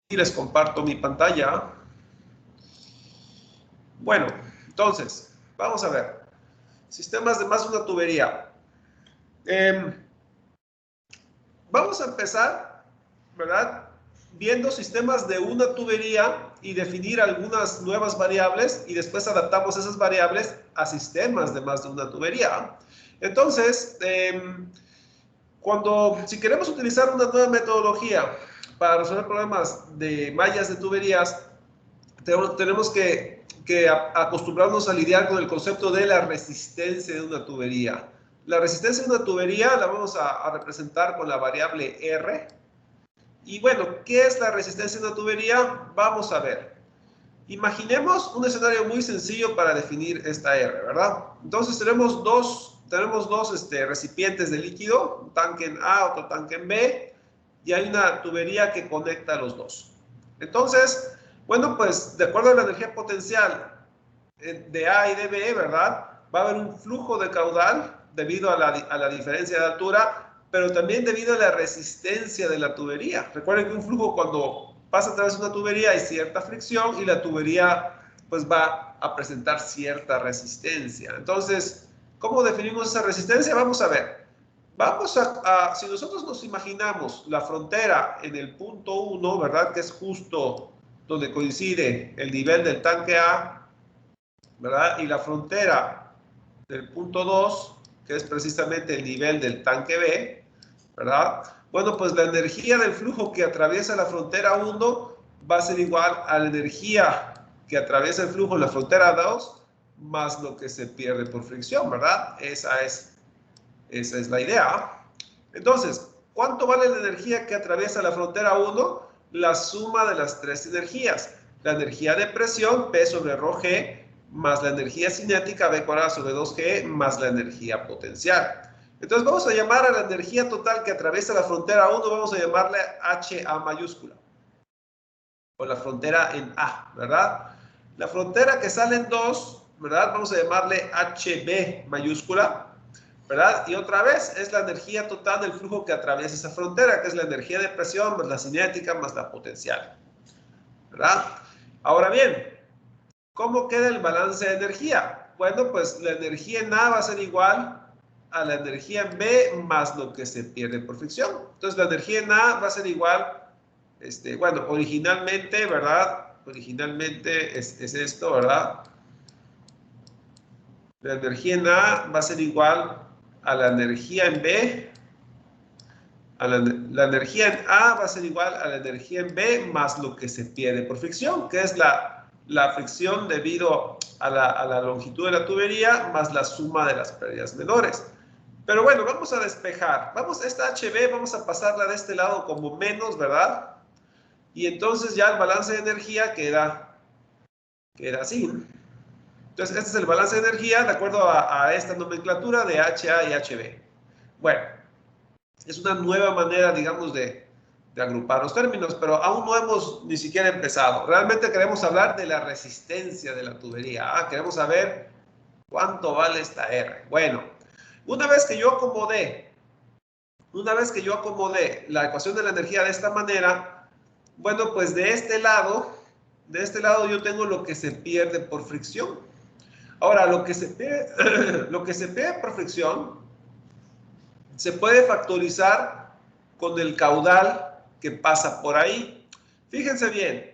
Y les comparto mi pantalla. Bueno, entonces, vamos a ver. Sistemas de más de una tubería. Vamos a empezar, ¿verdad? Viendo sistemas de una tubería y definir algunas nuevas variables y después adaptamos esas variables a sistemas de más de una tubería. Entonces, si queremos utilizar una nueva metodología para resolver problemas de mallas de tuberías, tenemos que acostumbrarnos a lidiar con el concepto de la resistencia de una tubería. La resistencia de una tubería la vamos a representar con la variable R. Y bueno, ¿qué es la resistencia de una tubería? Vamos a ver. Imaginemos un escenario muy sencillo para definir esta R, ¿verdad? Entonces tenemos dos recipientes de líquido, un tanque en A, otro tanque en B, y hay una tubería que conecta a los dos. Entonces, bueno, pues de acuerdo a la energía potencial de A y de B, ¿verdad? Va a haber un flujo de caudal debido a la diferencia de altura, pero también debido a la resistencia de la tubería. Recuerden que un flujo, cuando pasa a través de una tubería, hay cierta fricción y la tubería pues va a presentar cierta resistencia. Entonces, ¿cómo definimos esa resistencia? Vamos a ver. Si nosotros nos imaginamos la frontera en el punto 1, ¿verdad? Que es justo donde coincide el nivel del tanque A, ¿verdad? Y la frontera del punto 2, que es precisamente el nivel del tanque B, ¿verdad? Bueno, pues la energía del flujo que atraviesa la frontera 1 va a ser igual a la energía que atraviesa el flujo en la frontera 2 más lo que se pierde por fricción, ¿verdad? Esa es la idea. Entonces, ¿cuánto vale la energía que atraviesa la frontera 1? La suma de las tres energías. La energía de presión, P sobre ρg, más la energía cinética, V cuadrada sobre 2G, más la energía potencial. Entonces vamos a llamar a la energía total que atraviesa la frontera 1, vamos a llamarle HA mayúscula. O la frontera en A, ¿verdad? La frontera que sale en 2, ¿verdad? Vamos a llamarle HB mayúscula, ¿verdad? Y otra vez es la energía total del flujo que atraviesa esa frontera, que es la energía de presión más la cinética más la potencial, ¿verdad? Ahora bien, ¿cómo queda el balance de energía? Bueno, pues la energía en A va a ser igual a la energía en B más lo que se pierde por fricción. Entonces la energía en A va a ser igual, bueno, originalmente, ¿verdad? Originalmente es esto, ¿verdad? La energía en A va a ser igual a la energía en B. La energía en A va a ser igual a la energía en B más lo que se pierde por fricción, que es la fricción debido a la longitud de la tubería más la suma de las pérdidas menores. Pero bueno, vamos a despejar. Esta HB vamos a pasarla de este lado como menos, ¿verdad? Y entonces ya el balance de energía queda así. Entonces, este es el balance de energía de acuerdo a esta nomenclatura de HA y HB. Bueno, es una nueva manera, digamos, de agrupar los términos, pero aún no hemos ni siquiera empezado. Realmente queremos hablar de la resistencia de la tubería. Queremos saber cuánto vale esta R. Bueno, una vez que yo acomodé la ecuación de la energía de esta manera, bueno, pues de este lado yo tengo lo que se pierde por fricción. Ahora, lo que se pierde por fricción se puede factorizar con el caudal que pasa por ahí. Fíjense bien,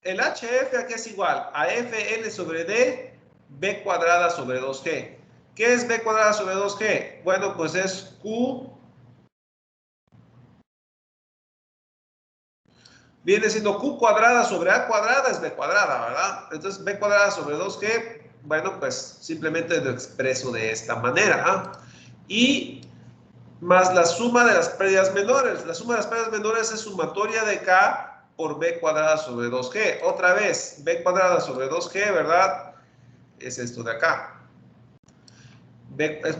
el HF aquí es igual a FL sobre D, B cuadrada sobre 2G. ¿Qué es B cuadrada sobre 2G? Bueno, pues es Q. Viene siendo Q cuadrada sobre A cuadrada, es B cuadrada, ¿verdad? Entonces, B cuadrada sobre 2G, bueno, pues simplemente lo expreso de esta manera. Y más la suma de las pérdidas menores. La suma de las pérdidas menores es sumatoria de K por B cuadrada sobre 2G. Otra vez, B cuadrada sobre 2G, ¿verdad? Es esto de acá.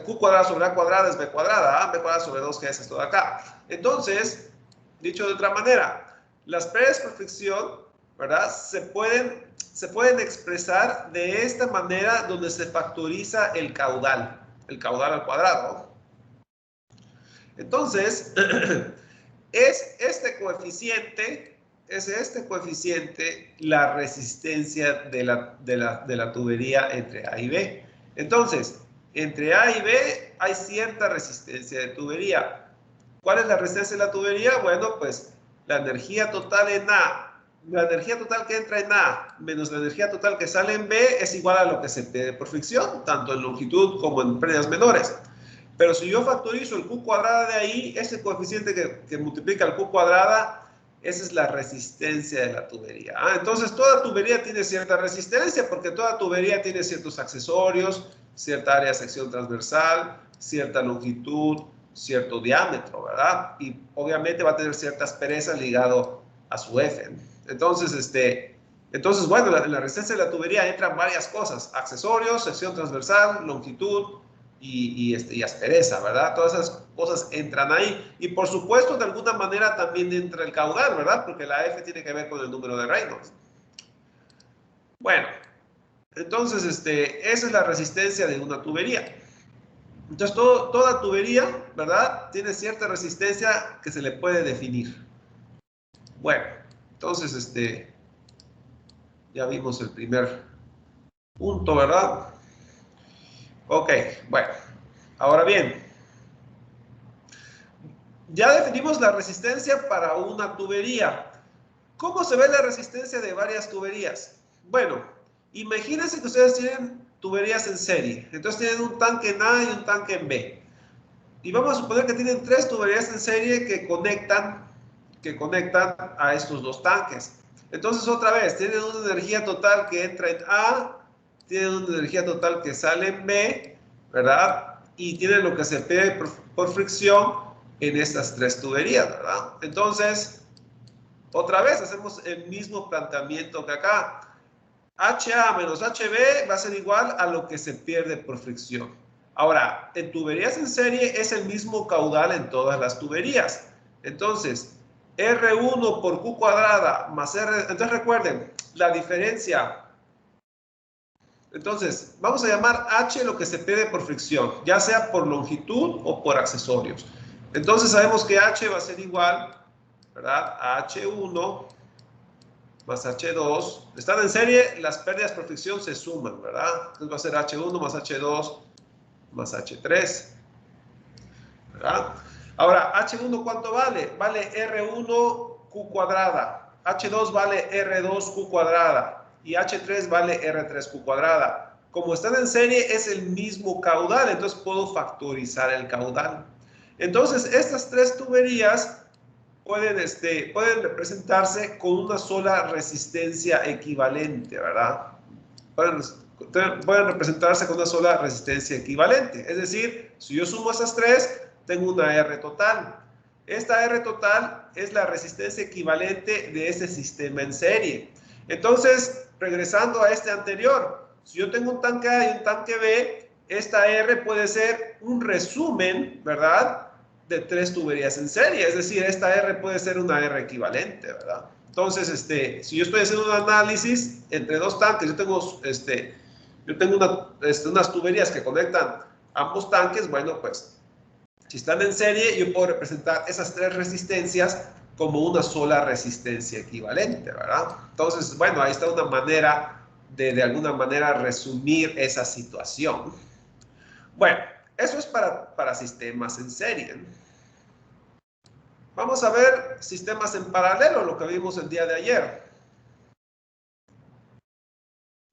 Q cuadrada sobre A cuadrada es B cuadrada. B cuadrada sobre 2G es esto de acá. Entonces, dicho de otra manera, las pérdidas por fricción, ¿verdad? Se pueden expresar de esta manera donde se factoriza el caudal al cuadrado. Entonces, es este coeficiente es este coeficiente la resistencia de la tubería entre A y B. Entonces, entre A y B hay cierta resistencia de tubería. ¿Cuál es la resistencia de la tubería? Bueno, pues la energía total en A, la energía total que entra en A menos la energía total que sale en B es igual a lo que se pierde por fricción, tanto en longitud como en pérdidas menores. Pero si yo factorizo el Q cuadrada de ahí, ese coeficiente que multiplica el Q cuadrada, esa es la resistencia de la tubería. Entonces, toda tubería tiene cierta resistencia porque toda tubería tiene ciertos accesorios, cierta área de sección transversal, cierta longitud, cierto diámetro, ¿verdad? Y obviamente va a tener cierta aspereza ligado a su F. Entonces bueno, en la resistencia de la tubería entran varias cosas: accesorios, sección transversal, longitud y aspereza, ¿verdad? Todas esas cosas entran ahí. Y por supuesto, de alguna manera también entra el caudal, ¿verdad? Porque la F tiene que ver con el número de Reynolds. Bueno, entonces esa es la resistencia de una tubería. Entonces, toda tubería, ¿verdad?, tiene cierta resistencia que se le puede definir. Bueno, entonces, ya vimos el primer punto, ¿verdad? Ok, bueno. Ahora bien, ya definimos la resistencia para una tubería. ¿Cómo se ve la resistencia de varias tuberías? Bueno, imagínense que ustedes tienen tuberías en serie. Entonces tienen un tanque en A y un tanque en B. Y vamos a suponer que tienen 3 tuberías en serie que conectan a estos 2 tanques. Entonces, otra vez, tienen una energía total que entra en A, tienen una energía total que sale en B, ¿verdad? Y tienen lo que se pierde por fricción en estas 3 tuberías, ¿verdad? Entonces, otra vez hacemos el mismo planteamiento que acá. HA menos HB va a ser igual a lo que se pierde por fricción. Ahora, en tuberías en serie es el mismo caudal en todas las tuberías. Entonces, R1 por Q cuadrada más R... Entonces recuerden, la diferencia... Entonces, vamos a llamar H lo que se pierde por fricción, ya sea por longitud o por accesorios. Entonces sabemos que H va a ser igual, ¿verdad?, a H1 más H2. Están en serie, las pérdidas por fricción se suman, ¿verdad? Entonces va a ser H1 más H2 más H3, ¿verdad? Ahora, H1, ¿cuánto vale? Vale R1 Q cuadrada. H2 vale R2 Q cuadrada. Y H3 vale R3 Q cuadrada. Como están en serie, es el mismo caudal, entonces puedo factorizar el caudal. Entonces, estas 3 tuberías pueden representarse con una sola resistencia equivalente, ¿verdad? Pueden representarse con una sola resistencia equivalente. Es decir, si yo sumo esas 3, tengo una R total. Esta R total es la resistencia equivalente de ese sistema en serie. Entonces, regresando a este anterior, si yo tengo un tanque A y un tanque B, esta R puede ser un resumen, ¿verdad?, de 3 tuberías en serie. Es decir, esta R puede ser una R equivalente, ¿verdad? Entonces, si yo estoy haciendo un análisis entre 2 tanques, yo tengo unas tuberías que conectan ambos tanques. Bueno, pues, si están en serie, yo puedo representar esas 3 resistencias como una sola resistencia equivalente, ¿verdad? Entonces, bueno, ahí está una manera de alguna manera resumir esa situación. Bueno, eso es para sistemas en serie. Vamos a ver sistemas en paralelo, lo que vimos el día de ayer.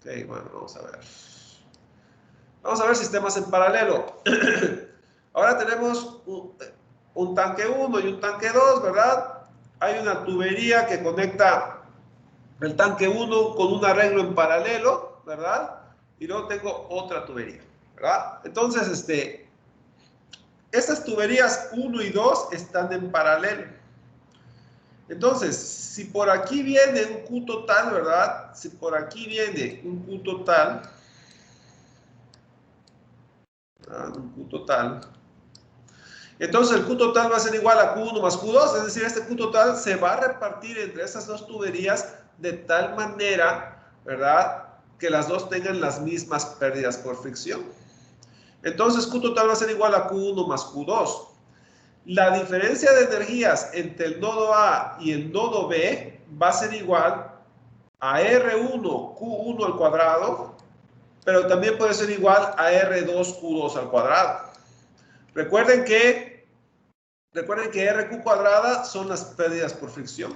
Ok, bueno, vamos a ver. Vamos a ver sistemas en paralelo. Ahora tenemos un tanque 1 y un tanque 2, ¿verdad? Hay una tubería que conecta el tanque 1 con un arreglo en paralelo, ¿verdad? Y luego tengo otra tubería, ¿verdad? Entonces, estas tuberías 1 y 2 están en paralelo. Entonces, si por aquí viene un Q total, ¿verdad? Si por aquí viene un Q total, ¿verdad?, un Q total, entonces el Q total va a ser igual a Q1 más Q2, es decir, este Q total se va a repartir entre esas 2 tuberías de tal manera, ¿verdad?, que las 2 tengan las mismas pérdidas por fricción. Entonces Q total va a ser igual a Q1 más Q2. la diferencia de energías entre el nodo A y el nodo B va a ser igual a R1Q1 al cuadrado, pero también puede ser igual a R2Q2 al cuadrado. Recuerden que RQ cuadrada son las pérdidas por fricción.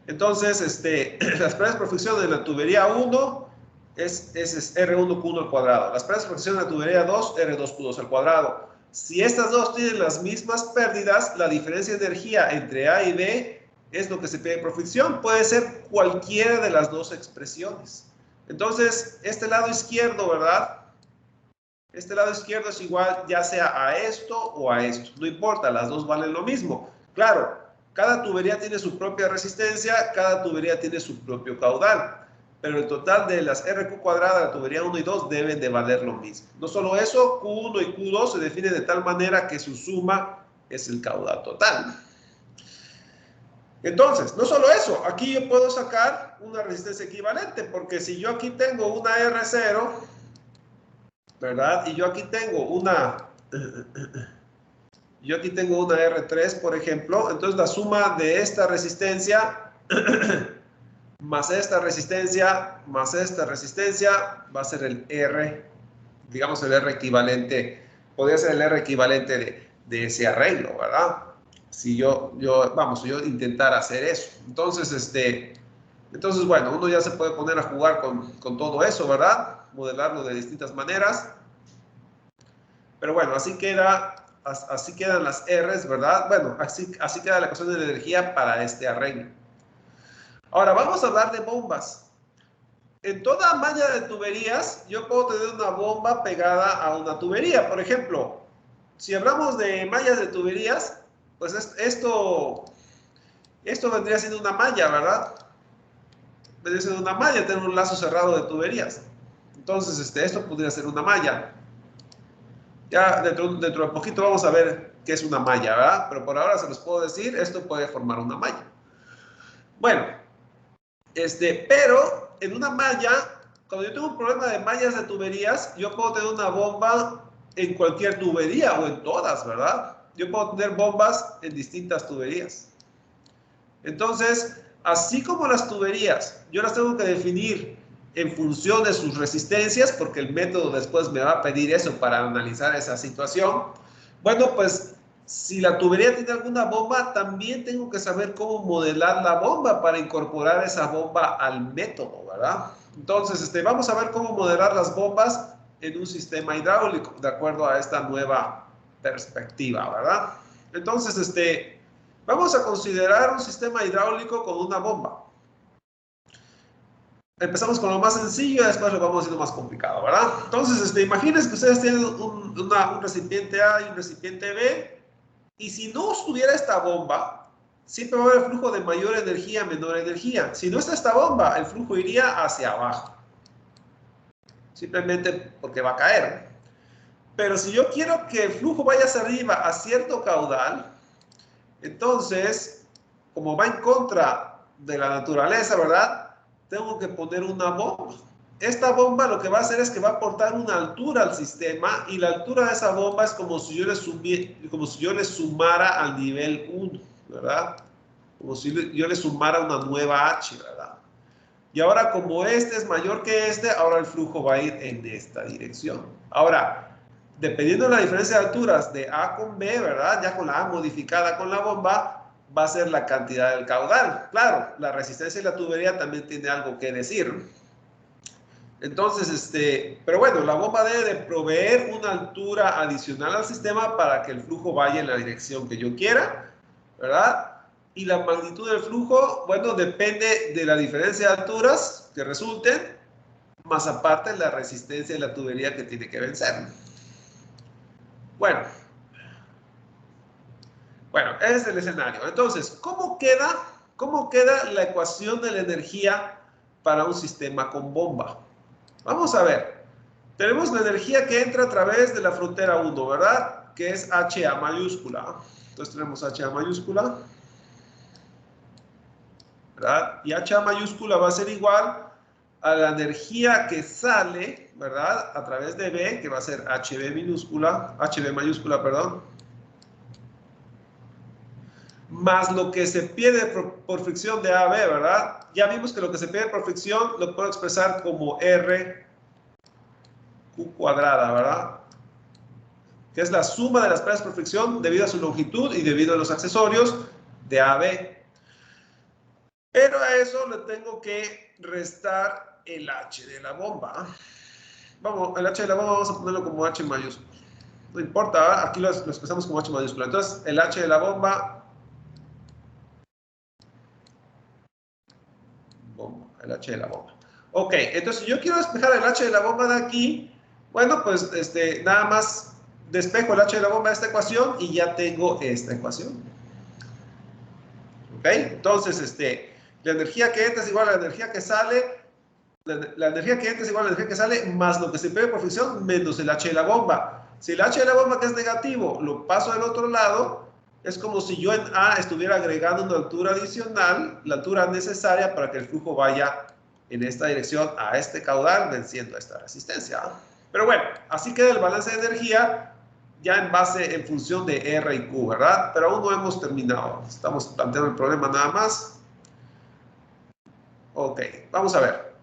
Entonces, las pérdidas por fricción en la tubería 1 es R1Q1 al cuadrado. Las pérdidas por fricción en la tubería 2, R2Q2 al cuadrado. Si estas dos tienen las mismas pérdidas, la diferencia de energía entre A y B es lo que se pierde por fricción. Puede ser cualquiera de las dos expresiones. Entonces, este lado izquierdo, ¿verdad? Este lado izquierdo es igual ya sea a esto o a esto. No importa, las dos valen lo mismo. Claro, cada tubería tiene su propia resistencia, cada tubería tiene su propio caudal. Pero el total de las RQ cuadrada de la tubería 1 y 2 deben de valer lo mismo. No solo eso, Q1 y Q2 se definen de tal manera que su suma es el caudal total. Entonces, no solo eso, aquí yo puedo sacar una resistencia equivalente, porque si yo aquí tengo una R0, ¿verdad? Y yo aquí tengo una R3, por ejemplo, entonces la suma de esta resistencia más esta resistencia va a ser el R, digamos el R equivalente, podría ser el R equivalente de ese arreglo, ¿verdad? Si yo intentara hacer eso. Entonces, bueno, uno ya se puede poner a jugar con todo eso, ¿verdad? Modelarlo de distintas maneras. Pero bueno, así quedan las R's, ¿verdad? Bueno, así queda la ecuación de la energía para este arreglo. Ahora, vamos a hablar de bombas. En toda malla de tuberías, yo puedo tener una bomba pegada a una tubería. Por ejemplo, si hablamos de mallas de tuberías, pues esto vendría siendo una malla, ¿verdad? Vendría siendo una malla, tener un lazo cerrado de tuberías. Entonces, esto podría ser una malla. Ya dentro de poquito vamos a ver qué es una malla, ¿verdad? Pero por ahora se los puedo decir, esto puede formar una malla. Bueno, pero en una malla, cuando yo tengo un problema de mallas de tuberías, yo puedo tener una bomba en cualquier tubería o en todas, ¿verdad? Yo puedo tener bombas en distintas tuberías. Entonces, así como las tuberías, yo las tengo que definir en función de sus resistencias, porque el método después me va a pedir eso para analizar esa situación. Bueno, pues si la tubería tiene alguna bomba, también tengo que saber cómo modelar la bomba para incorporar esa bomba al método, ¿verdad? Entonces, vamos a ver cómo modelar las bombas en un sistema hidráulico, de acuerdo a esta nueva perspectiva, ¿verdad? Entonces, vamos a considerar un sistema hidráulico con una bomba. Empezamos con lo más sencillo y después lo vamos haciendo más complicado, ¿verdad? Entonces, imagínense que ustedes tienen un recipiente A y un recipiente B, y si no estuviera esta bomba, siempre va a haber flujo de mayor energía a menor energía. Si no está esta bomba, el flujo iría hacia abajo, simplemente porque va a caer. Pero si yo quiero que el flujo vaya hacia arriba a cierto caudal, entonces, como va en contra de la naturaleza, ¿verdad? Tengo que poner una bomba. Esta bomba lo que va a hacer es que va a aportar una altura al sistema, y la altura de esa bomba es como si yo le sumara al nivel 1, ¿verdad? Como si yo le sumara una nueva H, ¿verdad? Y ahora, como este es mayor que ahora el flujo va a ir en esta dirección. Ahora, dependiendo de la diferencia de alturas de A con B, ¿verdad? Ya con la A modificada con la bomba, va a ser la cantidad del caudal. Claro, la resistencia de la tubería también tiene algo que decir. Entonces, pero bueno, la bomba debe de proveer una altura adicional al sistema para que el flujo vaya en la dirección que yo quiera, ¿verdad? Y la magnitud del flujo, bueno, depende de la diferencia de alturas que resulten, más aparte la resistencia de la tubería que tiene que vencer. Bueno, ese es el escenario. Entonces, ¿cómo queda la ecuación de la energía para un sistema con bomba? Vamos a ver. Tenemos la energía que entra a través de la frontera 1, ¿verdad? Que es HA mayúscula. Entonces tenemos HA mayúscula, ¿verdad? Y HA mayúscula va a ser igual a la energía que sale, ¿verdad? A través de B, que va a ser HB mayúscula, perdón. más lo que se pierde por fricción de AB, ¿verdad? Ya vimos que lo que se pierde por fricción lo puedo expresar como R Q cuadrada, ¿verdad? Que es la suma de las pérdidas por fricción debido a su longitud y debido a los accesorios de AB. Pero a eso le tengo que restar el H de la bomba. Vamos, el H de la bomba vamos a ponerlo como H mayúsculo. No importa, ¿verdad? Aquí lo expresamos como H mayúscula. Entonces, el H de la bomba, el H de la bomba. Ok, entonces si yo quiero despejar el H de la bomba de aquí, bueno, pues nada más despejo el H de la bomba de esta ecuación y ya tengo esta ecuación. Ok, entonces la energía que entra es igual a la energía que sale. La energía que entra es igual a la energía que sale más lo que se pierde por fricción menos el H de la bomba. Si el H de la bomba, que es negativo, lo paso del otro lado, es como si yo en A estuviera agregando una altura adicional, la altura necesaria para que el flujo vaya en esta dirección a este caudal, venciendo esta resistencia. Pero bueno, así queda el balance de energía ya en base, en función de R y Q, ¿verdad? Pero aún no hemos terminado. Estamos planteando el problema nada más. Ok, vamos a ver.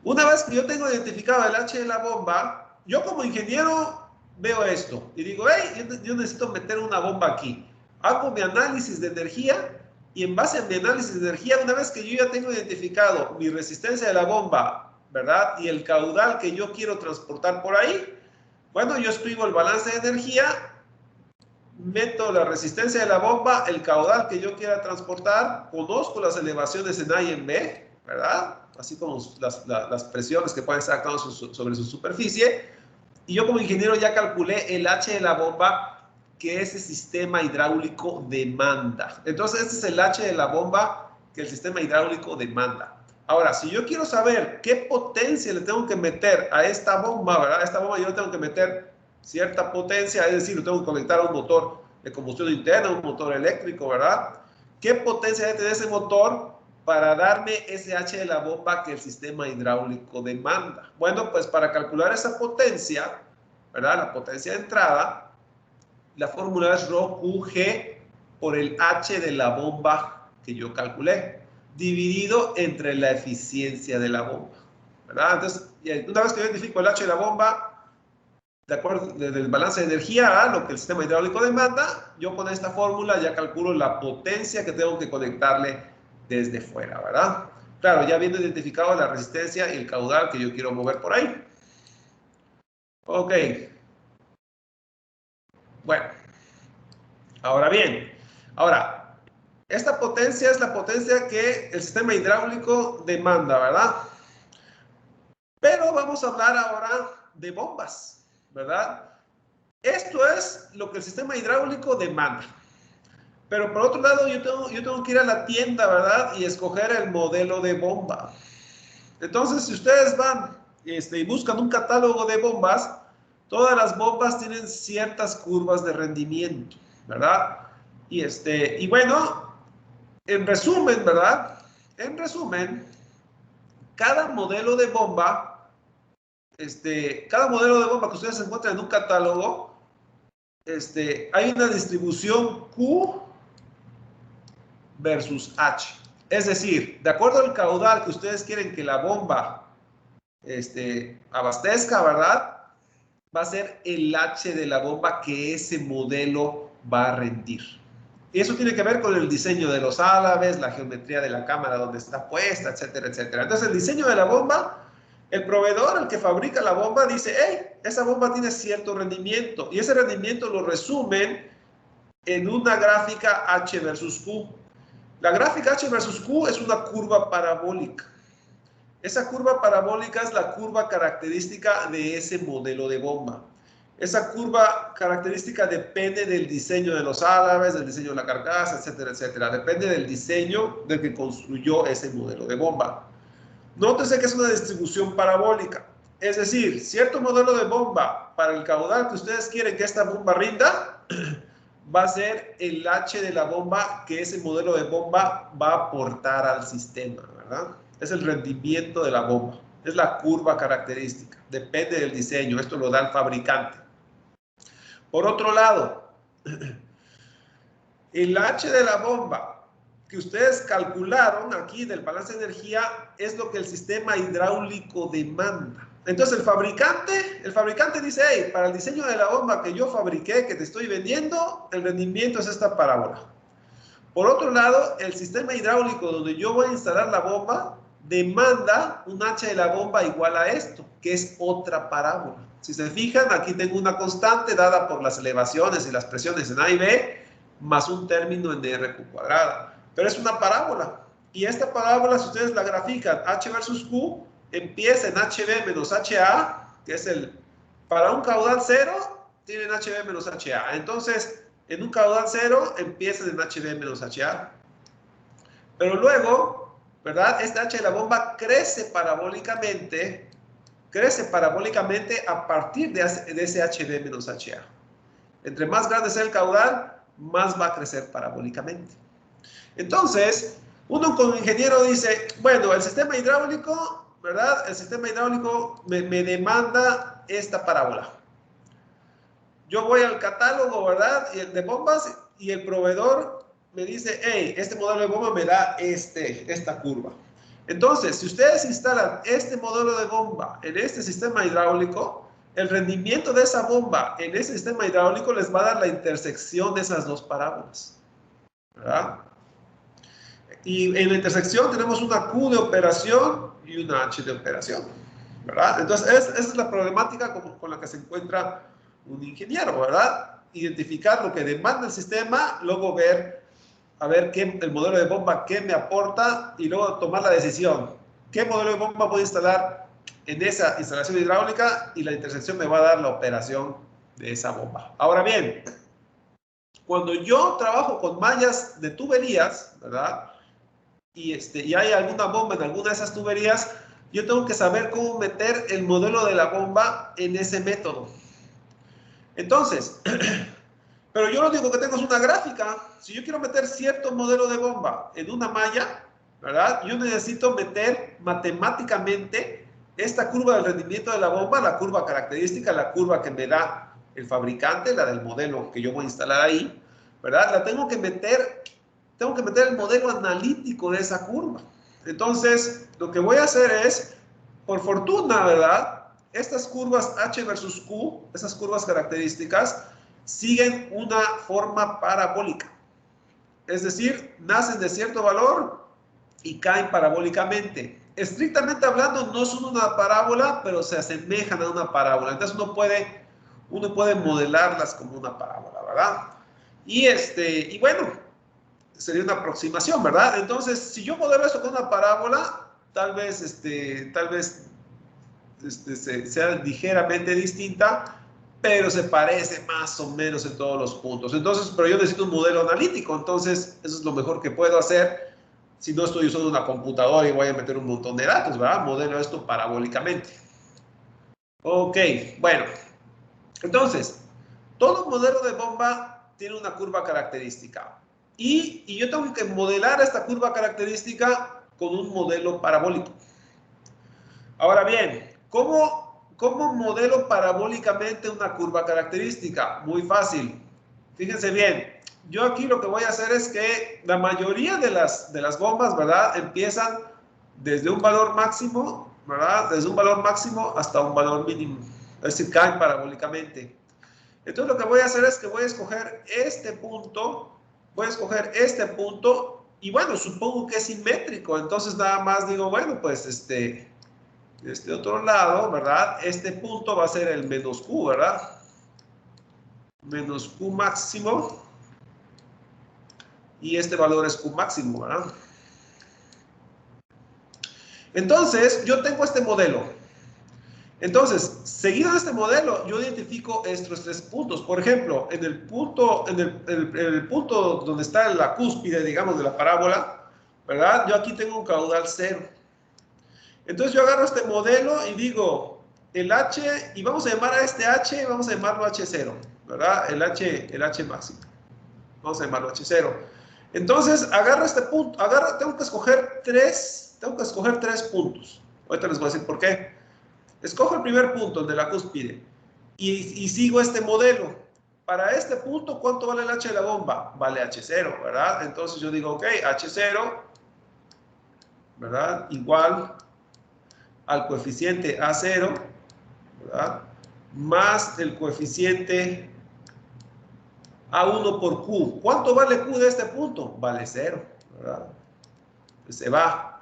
Una vez que yo tengo identificado el H de la bomba, yo como ingeniero veo esto y digo, hey, yo necesito meter una bomba aquí. Hago mi análisis de energía y en base a mi análisis de energía, una vez que yo ya tengo identificado mi resistencia de la bomba, ¿verdad? Y el caudal que yo quiero transportar por ahí, bueno, yo escribo el balance de energía, meto la resistencia de la bomba, el caudal que yo quiera transportar, conozco las elevaciones en A y en B, ¿verdad? Así como las presiones que pueden estar actuando sobre su superficie. Y yo como ingeniero ya calculé el H de la bomba que ese sistema hidráulico demanda. Entonces, este es el H de la bomba que el sistema hidráulico demanda. Ahora, si yo quiero saber qué potencia le tengo que meter a esta bomba, ¿verdad? A esta bomba yo le tengo que meter cierta potencia, es decir, lo tengo que conectar a un motor de combustión interna, un motor eléctrico, ¿verdad? ¿Qué potencia debe tener ese motor para darme ese H de la bomba que el sistema hidráulico demanda? Bueno, pues para calcular esa potencia, ¿verdad? La potencia de entrada, la fórmula es ρ QG por el H de la bomba que yo calculé, dividido entre la eficiencia de la bomba, ¿verdad? Entonces, una vez que yo identifico el H de la bomba, de acuerdo del balance de energía a lo que el sistema hidráulico demanda, yo con esta fórmula ya calculo la potencia que tengo que conectarle desde fuera, ¿verdad? Claro, ya habiendo identificado la resistencia y el caudal que yo quiero mover por ahí. Ok. Bueno. Ahora bien, esta potencia es la potencia que el sistema hidráulico demanda, ¿verdad? Pero vamos a hablar ahora de bombas, ¿verdad? Esto es lo que el sistema hidráulico demanda. Pero por otro lado, yo tengo que ir a la tienda, ¿verdad? Y escoger el modelo de bomba. Entonces, si ustedes van y buscan un catálogo de bombas, todas las bombas tienen ciertas curvas de rendimiento, ¿verdad? Y bueno, en resumen, ¿verdad? En resumen, cada modelo de bomba, cada modelo de bomba que ustedes encuentran en un catálogo, hay una distribución Q versus H. Es decir, de acuerdo al caudal que ustedes quieren que la bomba abastezca, ¿verdad? Va a ser el H de la bomba que ese modelo va a rendir. Y eso tiene que ver con el diseño de los álabes, la geometría de la cámara donde está puesta, etcétera, etcétera. Entonces, el diseño de la bomba, el proveedor, el que fabrica la bomba, dice, hey, esa bomba tiene cierto rendimiento. Y ese rendimiento lo resumen en una gráfica H versus Q. La gráfica H versus Q es una curva parabólica. Esa curva parabólica es la curva característica de ese modelo de bomba. Esa curva característica depende del diseño de los álabes, del diseño de la carcasa, etcétera, etcétera. Depende del diseño del que construyó ese modelo de bomba. Nótese que es una distribución parabólica. Es decir, cierto modelo de bomba para el caudal que ustedes quieren que esta bomba rinda, va a ser el H de la bomba que ese modelo de bomba va a aportar al sistema, ¿verdad? Es el rendimiento de la bomba. Es la curva característica. Depende del diseño. Esto lo da el fabricante. Por otro lado, el H de la bomba que ustedes calcularon aquí del balance de energía es lo que el sistema hidráulico demanda. Entonces el fabricante dice, hey, para el diseño de la bomba que yo fabriqué, que te estoy vendiendo, el rendimiento es esta parábola. Por otro lado, el sistema hidráulico donde yo voy a instalar la bomba demanda un H de la bomba igual a esto, que es otra parábola. Si se fijan, aquí tengo una constante dada por las elevaciones y las presiones en A y B, más un término en RQ cuadrada. Pero es una parábola. Y esta parábola, si ustedes la grafican, H versus Q, empieza en HB menos HA, que es para un caudal cero, tienen HB menos HA. Entonces, en un caudal cero, empiezan en HB menos HA. Pero luego, ¿verdad? Este H de la bomba crece parabólicamente a partir de ese HB menos HA. Entre más grande sea el caudal, más va a crecer parabólicamente. Entonces, uno como ingeniero dice, bueno, el sistema hidráulico, ¿verdad? El sistema hidráulico me demanda esta parábola. Yo voy al catálogo, ¿verdad? De bombas y el proveedor me dice, hey, este modelo de bomba me da esta curva. Entonces, si ustedes instalan este modelo de bomba en este sistema hidráulico, el rendimiento de esa bomba en ese sistema hidráulico les va a dar la intersección de esas dos parábolas, ¿verdad? Y en la intersección tenemos una Q de operación y una H de operación, ¿verdad? Entonces, esa es la problemática con la que se encuentra un ingeniero, ¿verdad? Identificar lo que demanda el sistema, luego ver, a ver el modelo de bomba qué me aporta y luego tomar la decisión. ¿Qué modelo de bomba voy a instalar en esa instalación hidráulica? Y la intersección me va a dar la operación de esa bomba. Ahora bien, cuando yo trabajo con mallas de tuberías, ¿verdad? Y hay alguna bomba en alguna de esas tuberías, yo tengo que saber cómo meter el modelo de la bomba en ese método. Entonces, pero yo lo único que tengo es una gráfica. Si yo quiero meter cierto modelo de bomba en una malla, ¿verdad? Yo necesito meter matemáticamente esta curva del rendimiento de la bomba, la curva característica, la curva que me da el fabricante, la del modelo que yo voy a instalar ahí, ¿verdad? La tengo que meter el modelo analítico de esa curva. Entonces, lo que voy a hacer es, por fortuna, ¿verdad? Estas curvas H versus Q, esas curvas características, siguen una forma parabólica. Es decir, nacen de cierto valor y caen parabólicamente. Estrictamente hablando, no son una parábola, pero se asemejan a una parábola. Entonces uno puede modelarlas como una parábola, ¿verdad? Y bueno, sería una aproximación, ¿verdad? Entonces, si yo modelo esto con una parábola, tal vez sea ligeramente distinta, pero se parece más o menos en todos los puntos. Entonces, pero yo necesito un modelo analítico, entonces eso es lo mejor que puedo hacer si no estoy usando una computadora y voy a meter un montón de datos, ¿verdad? Modelo esto parabólicamente. Ok, bueno. Entonces, todo modelo de bomba tiene una curva característica. Y yo tengo que modelar esta curva característica con un modelo parabólico. Ahora bien, ¿cómo modelo parabólicamente una curva característica? Muy fácil. Fíjense bien, yo aquí lo que voy a hacer es que la mayoría de las bombas, ¿verdad? Empiezan desde un valor máximo, ¿verdad? Desde un valor máximo hasta un valor mínimo. Es decir, caen parabólicamente. Entonces lo que voy a hacer es que voy a escoger este punto, y bueno, supongo que es simétrico. Entonces nada más digo, bueno, pues de este otro lado, ¿verdad? Este punto va a ser el menos Q, ¿verdad? Menos Q máximo. Y este valor es Q máximo, ¿verdad? Entonces, yo tengo este modelo. Entonces, seguido de este modelo, yo identifico estos tres puntos. Por ejemplo, en el punto donde está la cúspide, digamos, de la parábola, ¿verdad? Yo aquí tengo un caudal cero. Entonces yo agarro este modelo y digo, el H, y vamos a llamar a este H, vamos a llamarlo H0, ¿verdad? El H máximo. Vamos a llamarlo H0. Entonces, agarro este punto, tengo que escoger tres puntos. Ahorita les voy a decir por qué. Escojo el primer punto, el de la cúspide, y sigo este modelo. para este punto, ¿cuánto vale el H de la bomba? Vale H0, ¿verdad? Entonces yo digo, ok, H0, ¿verdad? Igual al coeficiente A0, ¿verdad? Más el coeficiente A1 por Q. ¿Cuánto vale Q de este punto? Vale 0, ¿verdad? Se va.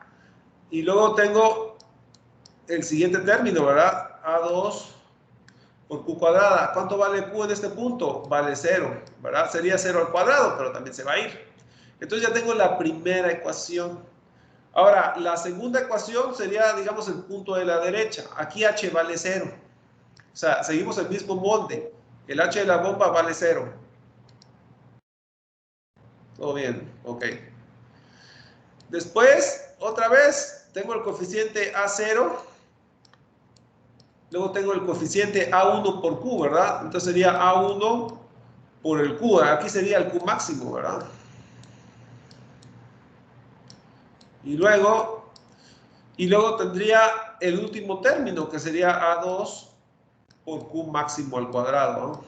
Y luego tengo el siguiente término, ¿verdad? A2 por Q cuadrada. ¿Cuánto vale Q en este punto? Vale 0, ¿verdad? Sería 0 al cuadrado, pero también se va a ir. Entonces ya tengo la primera ecuación. Ahora, la segunda ecuación sería, digamos, el punto de la derecha. Aquí H vale 0. O sea, seguimos el mismo molde. El H de la bomba vale 0. Todo bien, ok. Después, otra vez, tengo el coeficiente A0. Luego tengo el coeficiente A1 por Q, ¿verdad? Entonces sería A1 por el Q. Aquí sería el Q máximo, ¿verdad? Y luego tendría el último término, que sería A2 por Q máximo al cuadrado, ¿no?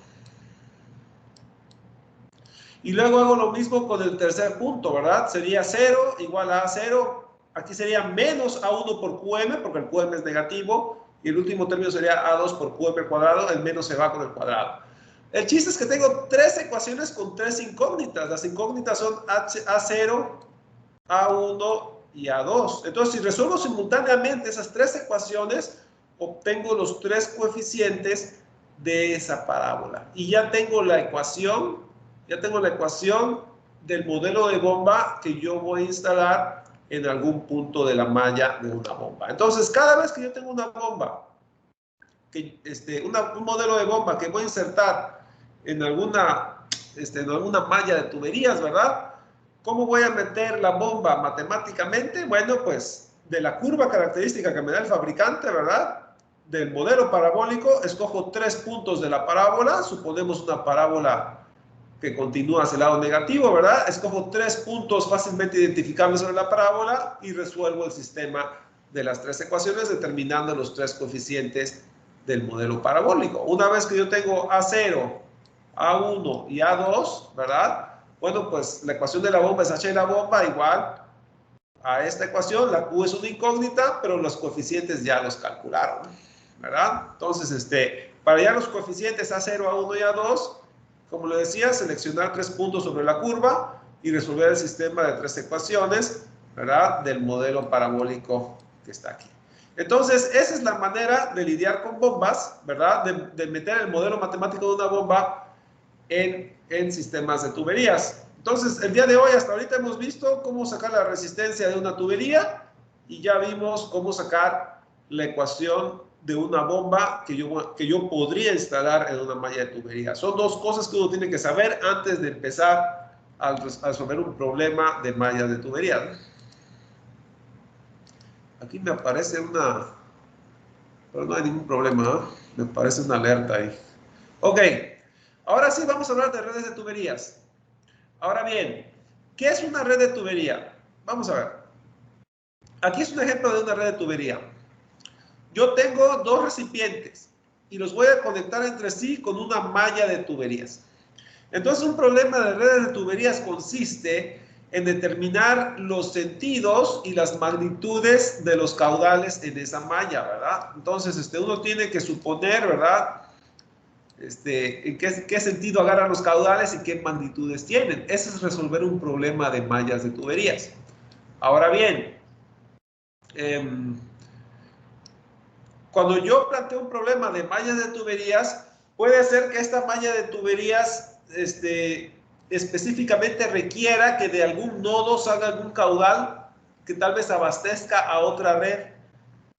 Y luego hago lo mismo con el tercer punto, ¿verdad? Sería 0 igual a A0. Aquí sería menos A1 por QM, porque el QM es negativo. Y el último término sería A2 por QM al cuadrado. El menos se va con el cuadrado. El chiste es que tengo tres ecuaciones con tres incógnitas. Las incógnitas son A0, A1 y A2. Entonces, si resuelvo simultáneamente esas tres ecuaciones, obtengo los tres coeficientes de esa parábola. Y ya tengo la ecuación del modelo de bomba que yo voy a instalar en algún punto de la malla de una bomba. Entonces, cada vez que yo tengo una bomba, un modelo de bomba que voy a insertar en alguna malla de tuberías, ¿verdad? ¿Cómo voy a meter la bomba matemáticamente? Bueno, pues de la curva característica que me da el fabricante, ¿verdad? Del modelo parabólico, escojo 3 puntos de la parábola, suponemos una parábola que continúa hacia el lado negativo, ¿verdad? Escojo 3 puntos fácilmente identificables sobre la parábola y resuelvo el sistema de las 3 ecuaciones determinando los 3 coeficientes del modelo parabólico. Una vez que yo tengo A0, A1 y A2, ¿verdad? Bueno, pues la ecuación de la bomba es H de la bomba igual a esta ecuación. La Q es una incógnita, pero los coeficientes ya los calcularon, ¿verdad? Entonces, para hallar los coeficientes A0, A1 y A2, como le decía, seleccionar 3 puntos sobre la curva y resolver el sistema de 3 ecuaciones, ¿verdad? Del modelo parabólico que está aquí. Entonces, esa es la manera de lidiar con bombas, ¿verdad? De meter el modelo matemático de una bomba en sistemas de tuberías. Entonces, el día de hoy, hasta ahorita hemos visto cómo sacar la resistencia de una tubería y ya vimos cómo sacar la ecuación de una bomba que yo podría instalar en una malla de tubería. Son dos cosas que uno tiene que saber antes de empezar a resolver un problema de mallas de tubería. Aquí me aparece una... Pero no hay ningún problema, ¿no? Me aparece una alerta ahí. Ok, ahora sí vamos a hablar de redes de tuberías. Ahora bien, ¿qué es una red de tubería? Vamos a ver. Aquí es un ejemplo de una red de tubería. Yo tengo dos recipientes y los voy a conectar entre sí con una malla de tuberías. Entonces, un problema de redes de tuberías consiste en determinar los sentidos y las magnitudes de los caudales en esa malla, ¿verdad? Entonces, uno tiene que suponer, ¿verdad? En qué sentido agarran los caudales y qué magnitudes tienen. Eso es resolver un problema de mallas de tuberías. Ahora bien, cuando yo planteo un problema de mallas de tuberías, puede ser que esta malla de tuberías específicamente requiera que de algún nodo salga algún caudal que tal vez abastezca a otra red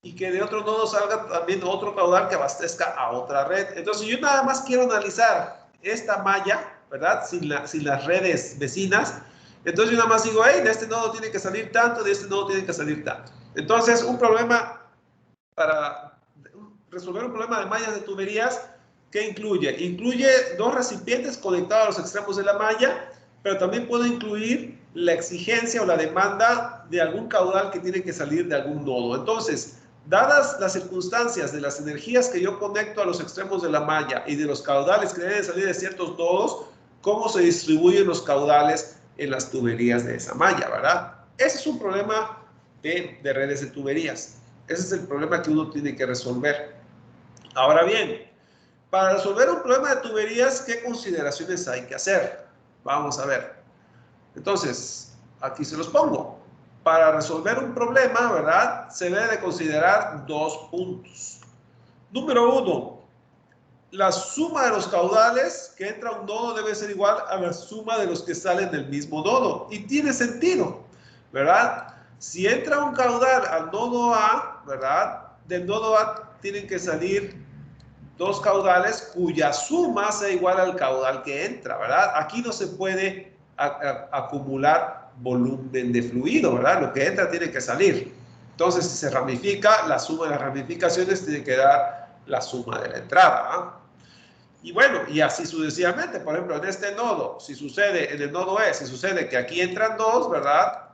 y que de otro nodo salga también otro caudal que abastezca a otra red. Entonces, yo nada más quiero analizar esta malla, ¿verdad? Sin las redes vecinas. Entonces, yo nada más digo, hey, de este nodo tiene que salir tanto, de este nodo tiene que salir tanto. Entonces, un problema para resolver un problema de mallas de tuberías, ¿qué incluye? Incluye dos recipientes conectados a los extremos de la malla, pero también puede incluir la exigencia o la demanda de algún caudal que tiene que salir de algún nodo. Entonces, dadas las circunstancias de las energías que yo conecto a los extremos de la malla y de los caudales que deben salir de ciertos nodos, cómo se distribuyen los caudales en las tuberías de esa malla, ¿verdad? Ese es un problema de redes de tuberías. Ese es el problema que uno tiene que resolver. Ahora bien, para resolver un problema de tuberías, ¿qué consideraciones hay que hacer? Vamos a ver. Entonces, aquí se los pongo. Para resolver un problema, ¿verdad? Se debe de considerar dos puntos. Número uno, la suma de los caudales que entra a un nodo debe ser igual a la suma de los que salen del mismo nodo. Y tiene sentido, ¿verdad? Si entra un caudal al nodo A, ¿verdad? Del nodo A tienen que salir dos caudales cuya suma sea igual al caudal que entra, ¿verdad? Aquí no se puede acumular volumen de fluido, ¿verdad? Lo que entra tiene que salir. Entonces, si se ramifica, la suma de las ramificaciones tiene que dar la suma de la entrada, ¿eh? Y bueno, y así sucesivamente. Por ejemplo, en este nodo, si sucede, en el nodo E, si sucede que aquí entran dos, ¿verdad?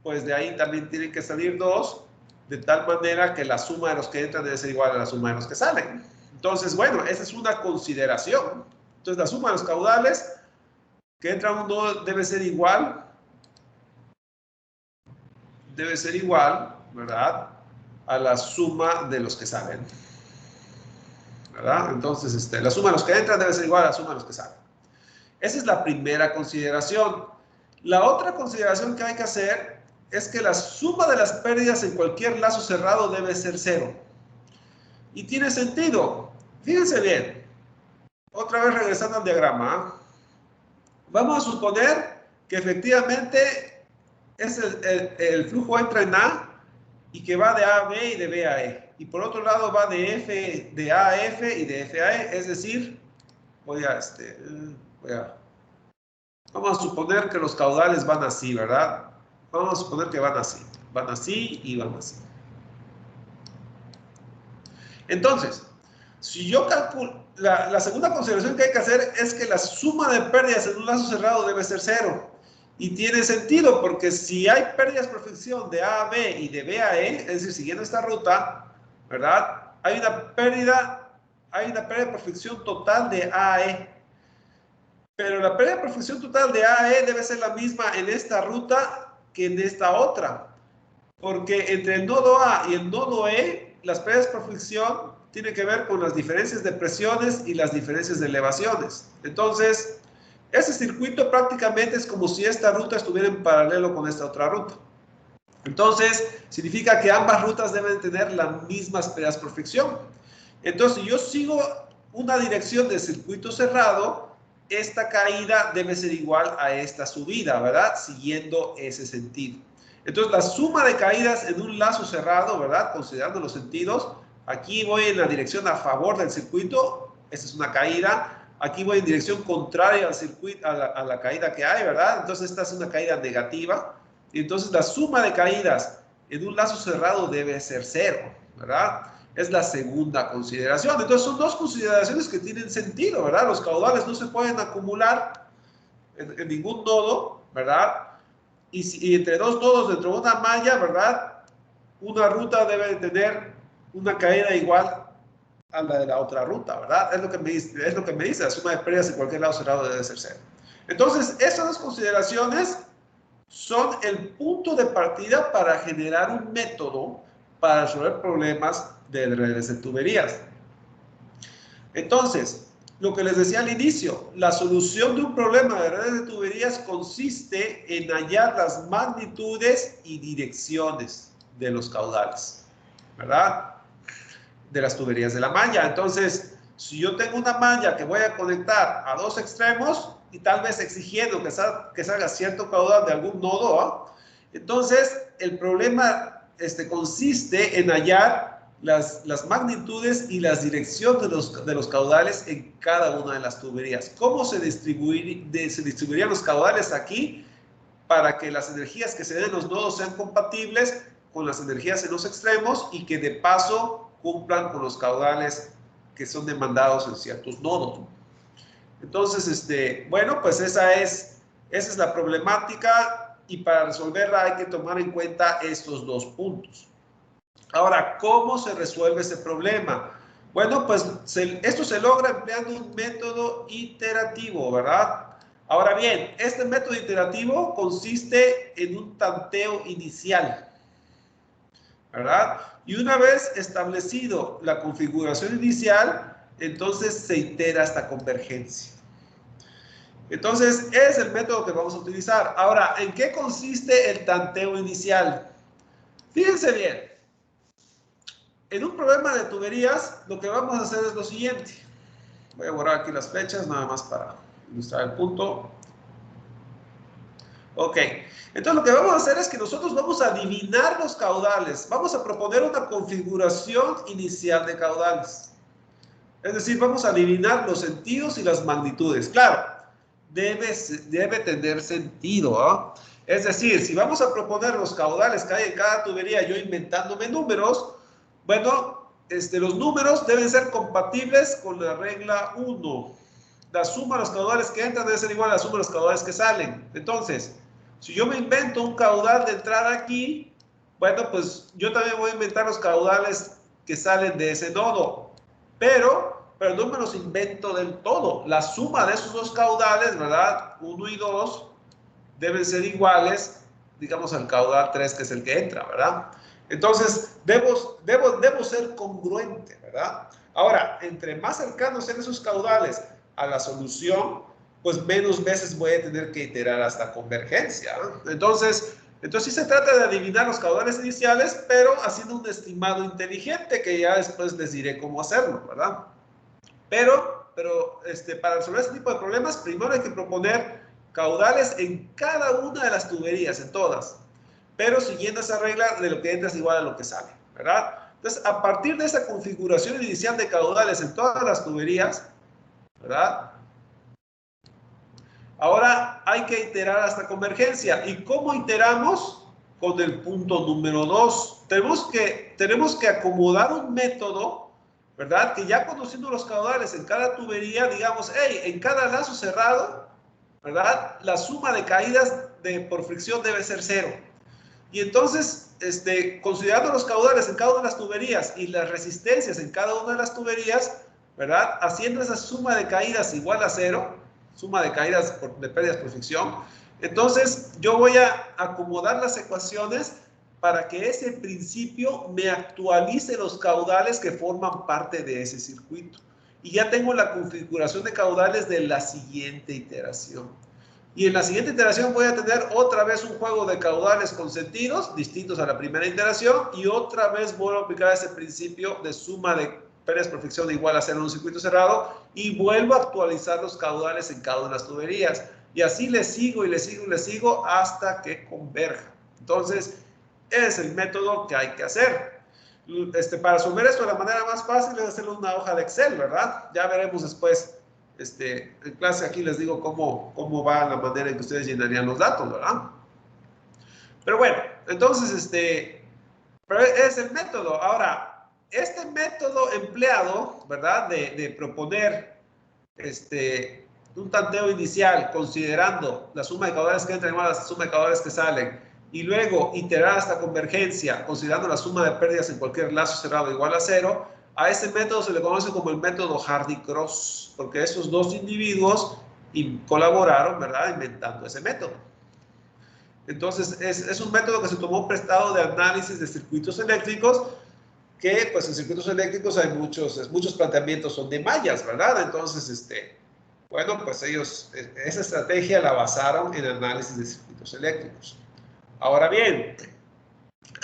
Pues de ahí también tienen que salir dos, de tal manera que la suma de los que entran debe ser igual a la suma de los que salen. Entonces, bueno, esa es una consideración. Entonces, la suma de los caudales que entran a un nodo debe ser igual, ¿verdad? A la suma de los que salen, ¿verdad? Entonces, la suma de los que entran debe ser igual a la suma de los que salen. Esa es la primera consideración. La otra consideración que hay que hacer es que la suma de las pérdidas en cualquier lazo cerrado debe ser cero. Y tiene sentido. Fíjense bien. Otra vez regresando al diagrama. Vamos a suponer que efectivamente el flujo entra en A y que va de A a B y de B a E. Y por otro lado va de A a F y de F a E. Es decir, vamos a suponer que los caudales van así, ¿verdad? Vamos a suponer que van así. Van así y van así. Entonces, si yo calculo, la segunda consideración que hay que hacer es que la suma de pérdidas en un lazo cerrado debe ser cero. Y tiene sentido porque si hay pérdidas por fricción de A a B y de B a E, es decir, siguiendo esta ruta, ¿verdad? Hay una pérdida por fricción total de A a E. Pero la pérdida por fricción total de A a E debe ser la misma en esta ruta que en esta otra. Porque entre el nodo A y el nodo E, las pérdidas por fricción tienen que ver con las diferencias de presiones y las diferencias de elevaciones. Entonces, ese circuito prácticamente es como si esta ruta estuviera en paralelo con esta otra ruta. Entonces, significa que ambas rutas deben tener las mismas pérdidas por fricción. Entonces, si yo sigo una dirección de circuito cerrado, esta caída debe ser igual a esta subida, ¿verdad? Siguiendo ese sentido. Entonces, la suma de caídas en un lazo cerrado, ¿verdad? Considerando los sentidos, aquí voy en la dirección a favor del circuito, esta es una caída. Aquí voy en dirección contraria al circuito, a la caída que hay, ¿verdad? Entonces, esta es una caída negativa. Y entonces, la suma de caídas en un lazo cerrado debe ser cero, ¿verdad? Es la segunda consideración. Entonces, son dos consideraciones que tienen sentido, ¿verdad? Los caudales no se pueden acumular en ningún nodo, ¿verdad? Y entre dos nodos dentro de una malla, ¿verdad? Una ruta debe tener una caída igual a la de la otra ruta, ¿verdad? Es lo que me dice, la suma de pérdidas en cualquier lado cerrado debe ser cero. Entonces, esas dos consideraciones son el punto de partida para generar un método para resolver problemas de redes de tuberías. Entonces, lo que les decía al inicio, la solución de un problema de redes de tuberías consiste en hallar las magnitudes y direcciones de los caudales, ¿verdad? De las tuberías de la malla. Entonces, si yo tengo una malla que voy a conectar a dos extremos y tal vez exigiendo que salga cierto caudal de algún nodo, ¿eh? Entonces el problema consiste en hallar las magnitudes y las direcciones de los caudales en cada una de las tuberías. ¿Cómo se distribuirían los caudales aquí para que las energías que se den en los nodos sean compatibles con las energías en los extremos y que de paso cumplan con los caudales que son demandados en ciertos nodos? Entonces, bueno, pues esa es la problemática y para resolverla hay que tomar en cuenta estos dos puntos. Ahora, ¿cómo se resuelve ese problema? Bueno, pues esto se logra empleando un método iterativo, ¿verdad? Ahora bien, este método iterativo consiste en un tanteo inicial, ¿verdad? Y una vez establecido la configuración inicial, entonces se itera hasta convergencia. Entonces, es el método que vamos a utilizar. Ahora, ¿en qué consiste el tanteo inicial? Fíjense bien. En un problema de tuberías, lo que vamos a hacer es lo siguiente. Voy a borrar aquí las flechas, nada más para ilustrar el punto. Ok, entonces lo que vamos a hacer es que nosotros vamos a adivinar los caudales. Vamos a proponer una configuración inicial de caudales. Es decir, vamos a adivinar los sentidos y las magnitudes. Claro, debe tener sentido, ¿ah? Es decir, si vamos a proponer los caudales que hay en cada tubería, yo inventándome números, bueno, los números deben ser compatibles con la regla 1. La suma de los caudales que entran debe ser igual a la suma de los caudales que salen. Entonces, si yo me invento un caudal de entrada aquí, bueno, pues yo también voy a inventar los caudales que salen de ese nodo. Pero no me los invento del todo. La suma de esos dos caudales, ¿verdad? 1 y 2, deben ser iguales, digamos, al caudal 3, que es el que entra, ¿verdad? Entonces, debo ser congruente, ¿verdad? Ahora, entre más cercanos sean esos caudales a la solución, pues menos veces voy a tener que iterar hasta convergencia, ¿no? Entonces sí se trata de adivinar los caudales iniciales, pero haciendo un estimado inteligente, que ya después les diré cómo hacerlo, ¿verdad? Pero para resolver este tipo de problemas, primero hay que proponer caudales en cada una de las tuberías, en todas, pero siguiendo esa regla de lo que entra es igual a lo que sale, ¿verdad? Entonces, a partir de esa configuración inicial de caudales en todas las tuberías, ¿verdad? Ahora hay que iterar hasta convergencia. ¿Y cómo iteramos? Con el punto número 2. Tenemos que acomodar un método, ¿verdad? Que ya conociendo los caudales en cada tubería, digamos, hey, en cada lazo cerrado, ¿verdad? La suma de caídas por fricción debe ser 0. Y entonces, considerando los caudales en cada una de las tuberías y las resistencias en cada una de las tuberías, ¿verdad? Haciendo esa suma de caídas igual a 0, suma de caídas de pérdidas por fricción, entonces yo voy a acomodar las ecuaciones para que ese principio me actualice los caudales que forman parte de ese circuito. Y ya tengo la configuración de caudales de la siguiente iteración. Y en la siguiente iteración voy a tener otra vez un juego de caudales con sentidos distintos a la primera iteración, y otra vez vuelvo a aplicar ese principio de suma de pérdidas por fricción igual a 0 en un circuito cerrado, y vuelvo a actualizar los caudales en cada una de las tuberías. Y así le sigo y le sigo y le sigo hasta que converja. Entonces, es el método que hay que hacer. Para resolver esto, la manera más fácil es hacerlo en una hoja de Excel, ¿verdad? Ya veremos después. En clase aquí les digo cómo va la manera en que ustedes llenarían los datos, ¿verdad? Pero bueno, entonces, pero es el método. Ahora, este método empleado, ¿verdad? De proponer un tanteo inicial considerando la suma de caudales que entran igual a la suma de caudales que salen, y luego iterar hasta convergencia considerando la suma de pérdidas en cualquier lazo cerrado igual a 0, a ese método se le conoce como el método Hardy-Cross, porque esos dos individuos colaboraron, ¿verdad?, inventando ese método. Entonces, es un método que se tomó prestado de análisis de circuitos eléctricos, que pues en circuitos eléctricos hay muchos planteamientos son de mallas, ¿verdad? Entonces, bueno, pues ellos esa estrategia la basaron en análisis de circuitos eléctricos. Ahora bien,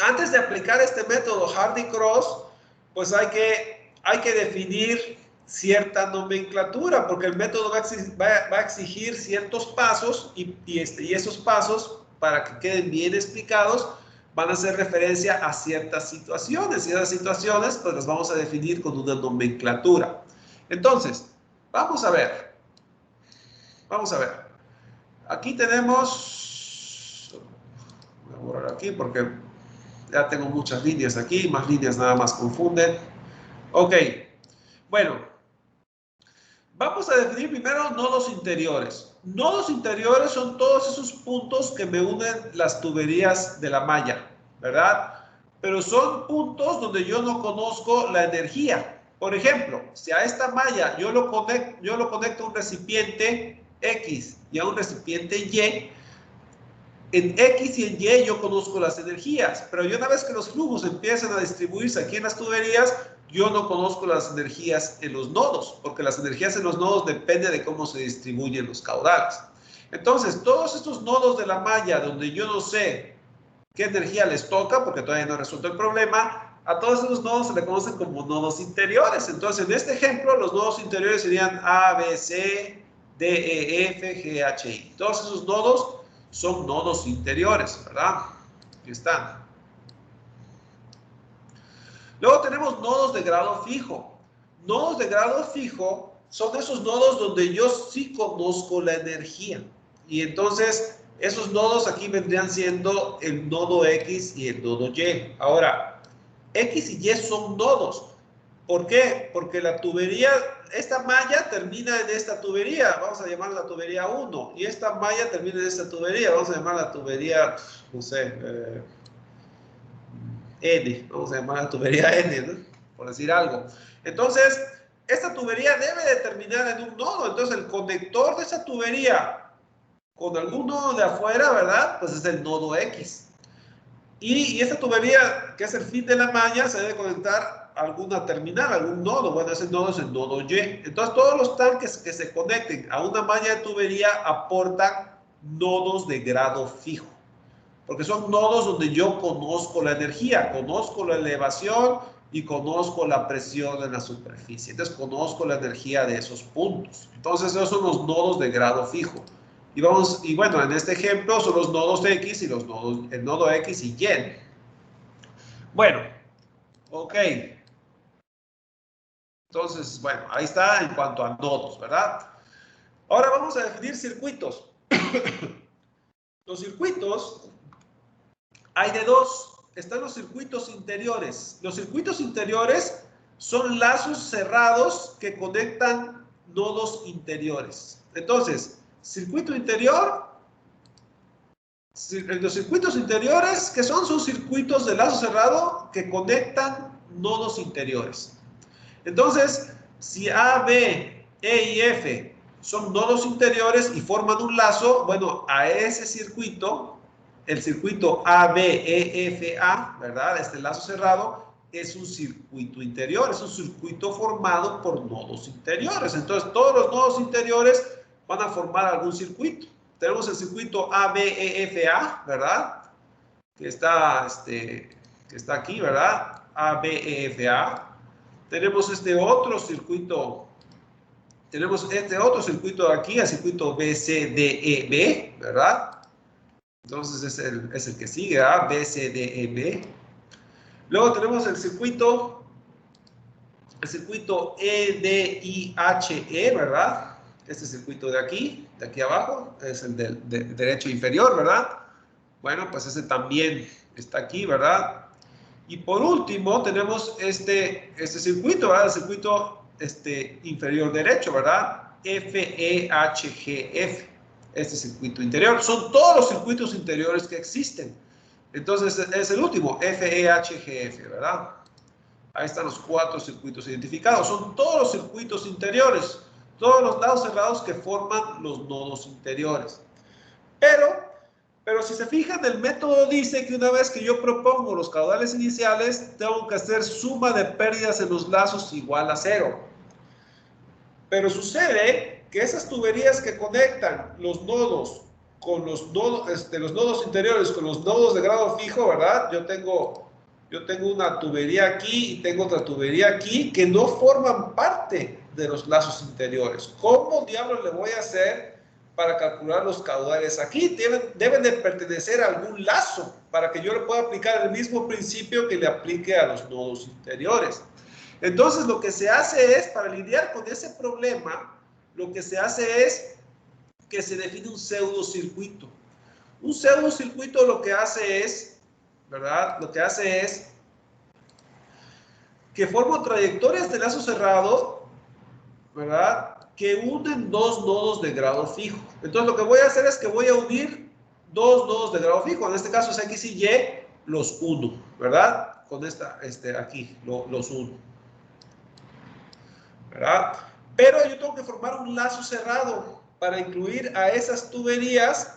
antes de aplicar este método Hardy-Cross, pues hay que definir cierta nomenclatura, porque el método va a exigir ciertos pasos, y esos pasos, para que queden bien explicados, van a hacer referencia a ciertas situaciones, y esas situaciones pues las vamos a definir con una nomenclatura. Entonces, vamos a ver. Aquí tenemos, voy a borrar aquí porque ya tengo muchas líneas aquí, más líneas nada más confunden. Ok, bueno, vamos a definir primero nodos interiores. Nodos interiores son todos esos puntos que me unen las tuberías de la malla, ¿verdad? pero son puntos donde yo no conozco la energía. Por ejemplo, si a esta malla yo lo conecto a un recipiente X y a un recipiente Y, en X y en Y yo conozco las energías, pero una vez que los flujos empiezan a distribuirse aquí en las tuberías, yo no conozco las energías en los nodos, porque las energías en los nodos dependen de cómo se distribuyen los caudales. Entonces, todos estos nodos de la malla donde yo no sé qué energía les toca, porque todavía no he resuelto el problema, a todos esos nodos se le conocen como nodos interiores. Entonces, en este ejemplo, los nodos interiores serían A, B, C, D, E, F, G, H, I. Todos esos nodos son nodos interiores, ¿verdad? Aquí están. Luego tenemos nodos de grado fijo. Nodos de grado fijo son esos nodos donde yo sí conozco la energía. Y entonces, esos nodos aquí vendrían siendo el nodo X y el nodo Y. Ahora, X y Y son nodos. ¿Por qué? Porque la tubería, esta malla termina en esta tubería, vamos a llamarla tubería 1, y esta malla termina en esta tubería, vamos a llamarla tubería, no sé, N, vamos a llamarla tubería N, ¿no? Por decir algo. Entonces, esta tubería debe de terminar en un nodo, entonces el conector de esa tubería con algún nodo de afuera, ¿verdad? Pues es el nodo X. Y esta tubería, que es el fin de la malla, se debe conectar a alguna terminal, algún nodo. Bueno, ese nodo es el nodo Y. Entonces, todos los tanques que se conecten a una malla de tubería aportan nodos de grado fijo. Porque son nodos donde yo conozco la energía, conozco la elevación y conozco la presión en la superficie. Entonces, conozco la energía de esos puntos. Entonces, esos son los nodos de grado fijo. Y bueno, en este ejemplo son los nodos X y el nodo X y Y. Bueno, ok. Entonces, bueno, ahí está en cuanto a nodos, ¿verdad? Ahora vamos a definir circuitos. Los circuitos, hay de dos. Están los circuitos interiores. Los circuitos interiores son lazos cerrados que conectan nodos interiores. Entonces, circuito interior. Los circuitos interiores, ¿qué son? Son circuitos de lazo cerrado que conectan nodos interiores. Entonces, si A, B, E y F son nodos interiores y forman un lazo, bueno, a ese circuito, el circuito A, B, E, F, A, ¿verdad? Este lazo cerrado es un circuito interior, es un circuito formado por nodos interiores. Entonces, todos los nodos interiores van a formar algún circuito. Tenemos el circuito ABEFA, ¿verdad? Que está aquí, ¿verdad? ABEFA. Tenemos este otro circuito aquí, el circuito BCDEB, ¿verdad? Entonces es el que sigue, ¿verdad? BCDEB. Luego tenemos el circuito EDIHE, ¿verdad? Este circuito de aquí abajo, es el del derecho inferior, ¿verdad? Bueno, pues ese también está aquí, ¿verdad? Y por último tenemos este circuito, ¿verdad? El circuito inferior derecho, ¿verdad? FEHGF, este circuito interior. Son todos los circuitos interiores que existen. Entonces es el último, FEHGF, ¿verdad? Ahí están los 4 circuitos identificados. Son todos los circuitos interiores, todos los lados cerrados que forman los nodos interiores. Pero si se fijan, el método dice que una vez que yo propongo los caudales iniciales, tengo que hacer suma de pérdidas en los lazos igual a 0. Pero sucede que esas tuberías que conectan los nodos con los nodos interiores con los nodos de grado fijo, ¿verdad? Yo tengo una tubería aquí y tengo otra tubería aquí que no forman parte de los lazos interiores. ¿Cómo diablos le voy a hacer para calcular los caudales aquí? Deben de pertenecer a algún lazo para que yo le pueda aplicar el mismo principio que le aplique a los nodos interiores. Entonces, lo que se hace es, para lidiar con ese problema, lo que se hace es que se define un pseudocircuito. Un pseudocircuito lo que hace es, ¿verdad? Lo que hace es que forma trayectorias de lazo cerrado, ¿verdad? Que unen dos nodos de grado fijo. Entonces, lo que voy a hacer es que voy a unir dos nodos de grado fijo. En este caso es X y Y. los uno, ¿verdad? Con esta, aquí, los uno, ¿verdad? Pero yo tengo que formar un lazo cerrado para incluir a esas tuberías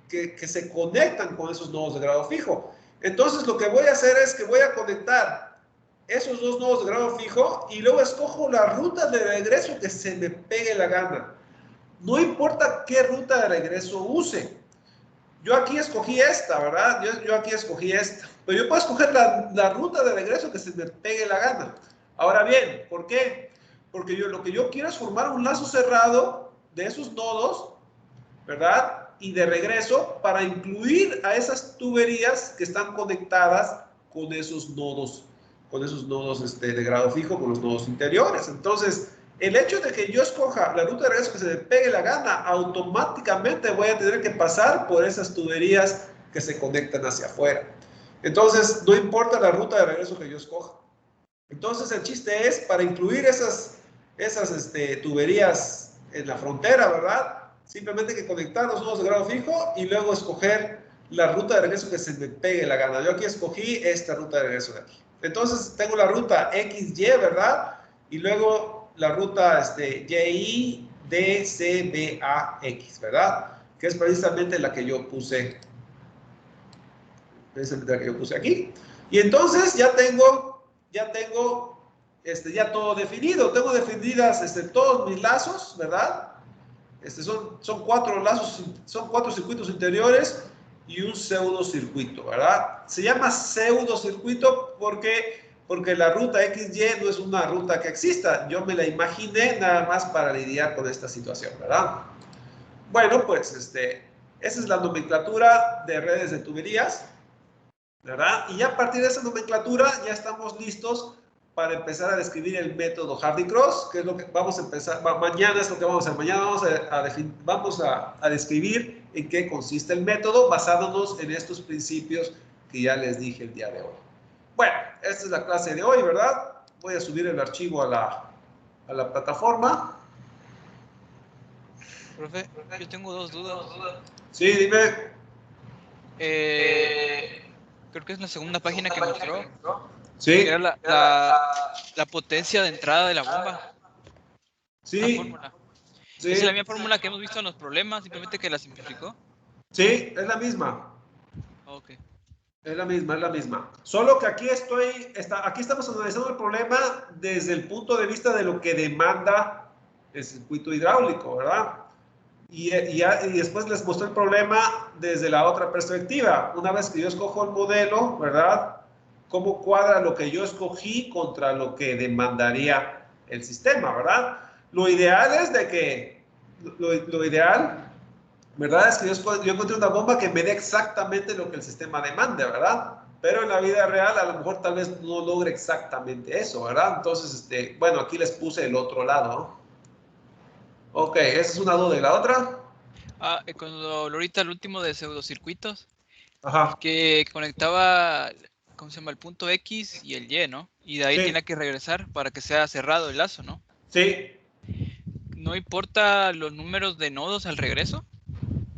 que se conectan con esos nodos de grado fijo. Entonces, lo que voy a hacer es que voy a conectar esos dos nodos de grado fijo y luego escojo la ruta de regreso que se me pegue la gana. No importa qué ruta de regreso use. Yo aquí escogí esta, ¿verdad? Yo aquí escogí esta. Pero yo puedo escoger la ruta de regreso que se me pegue la gana. Ahora bien, ¿por qué? Porque lo que yo quiero es formar un lazo cerrado de esos nodos, ¿verdad? Y de regreso para incluir a esas tuberías que están conectadas con esos nodos de grado fijo, con los nodos interiores. Entonces, el hecho de que yo escoja la ruta de regreso que se me pegue la gana, automáticamente voy a tener que pasar por esas tuberías que se conectan hacia afuera. Entonces, no importa la ruta de regreso que yo escoja. Entonces, el chiste es para incluir esas tuberías en la frontera, ¿verdad? Simplemente hay que conectar los nodos de grado fijo y luego escoger la ruta de regreso que se me pegue la gana. Yo aquí escogí esta ruta de regreso de aquí. Entonces, tengo la ruta XY, ¿verdad? Y luego la ruta YI, DCBAX, ¿verdad? Que es precisamente la que yo puse. Precisamente la que yo puse aquí. Y entonces ya tengo ya todo definido. Tengo definidas todos mis lazos, ¿verdad? Son 4 lazos, son 4 circuitos interiores y un pseudo circuito, ¿verdad? Se llama pseudo circuito porque la ruta XY no es una ruta que exista. Yo me la imaginé nada más para lidiar con esta situación, ¿verdad? Bueno, pues esa es la nomenclatura de redes de tuberías, ¿verdad? Y ya a partir de esa nomenclatura ya estamos listos para empezar a describir el método Hardy-Cross, que es lo que vamos a empezar, mañana es lo que vamos a hacer, mañana vamos a describir en qué consiste el método basándonos en estos principios que ya les dije el día de hoy. Bueno, esta es la clase de hoy, ¿verdad? Voy a subir el archivo a la plataforma. Profe, yo tengo 2 dudas. Sí, dime. Creo que es la segunda página que mostró. Sí. Que era la potencia de entrada de la bomba. Sí. La fórmula. Sí. ¿Es la misma fórmula que hemos visto en los problemas, simplemente que la simplificó? Sí, es la misma. Ok. Es la misma, es la misma. Solo que aquí aquí estamos analizando el problema desde el punto de vista de lo que demanda el circuito hidráulico, ¿verdad? Y después les mostré el problema desde la otra perspectiva. Una vez que yo escojo el modelo, ¿verdad? ¿Cómo cuadra lo que yo escogí contra lo que demandaría el sistema, ¿verdad? Lo ideal es de que, lo ideal, ¿verdad? Es que yo encontré una bomba que me dé exactamente lo que el sistema demande, ¿verdad? Pero en la vida real a lo mejor tal vez no logre exactamente eso, ¿verdad? Entonces, bueno, aquí les puse el otro lado, ¿no? Ok, esa es una duda. ¿Y la otra? Cuando ahorita el último de pseudocircuitos, Ajá. que conectaba, ¿cómo se llama? El punto X y el Y, ¿no? Y de ahí Sí. tiene que regresar para que sea cerrado el lazo, ¿no? Sí. ¿No importa los números de nodos al regreso?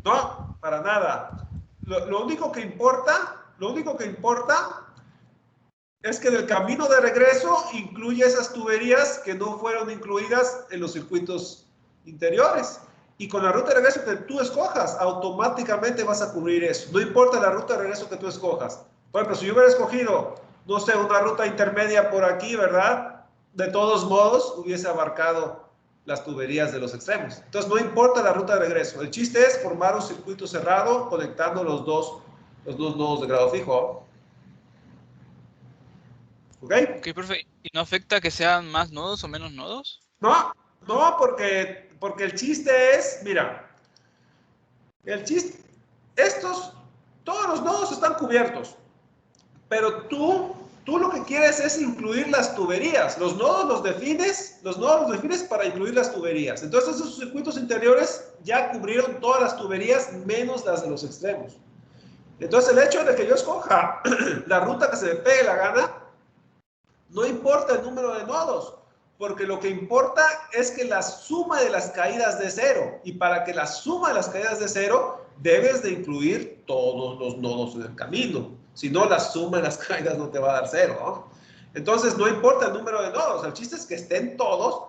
No, para nada. Lo único que importa es que del camino de regreso incluye esas tuberías que no fueron incluidas en los circuitos interiores. Y con la ruta de regreso que tú escojas, automáticamente vas a cubrir eso. No importa la ruta de regreso que tú escojas. Por ejemplo, si yo hubiera escogido, no sé, una ruta intermedia por aquí, ¿verdad? De todos modos, hubiese abarcado las tuberías de los extremos. Entonces, no importa la ruta de regreso. El chiste es formar un circuito cerrado conectando los dos nodos de grado fijo. ¿Ok? Ok, profe. ¿Y no afecta que sean más nodos o menos nodos? No, no, porque el chiste es, mira, el chiste, todos los nodos están cubiertos, pero tú lo que quieres es incluir las tuberías. Los nodos los defines para incluir las tuberías. Entonces esos circuitos interiores ya cubrieron todas las tuberías menos las de los extremos. Entonces el hecho de que yo escoja la ruta que se me pegue la gana, no importa el número de nodos, porque lo que importa es que la suma de las caídas de cero, y para que la suma de las caídas de cero, debes de incluir todos los nodos en el camino. Si no, la suma de las caídas no te va a dar 0, ¿no? Entonces, no importa el número de nodos, el chiste es que estén todos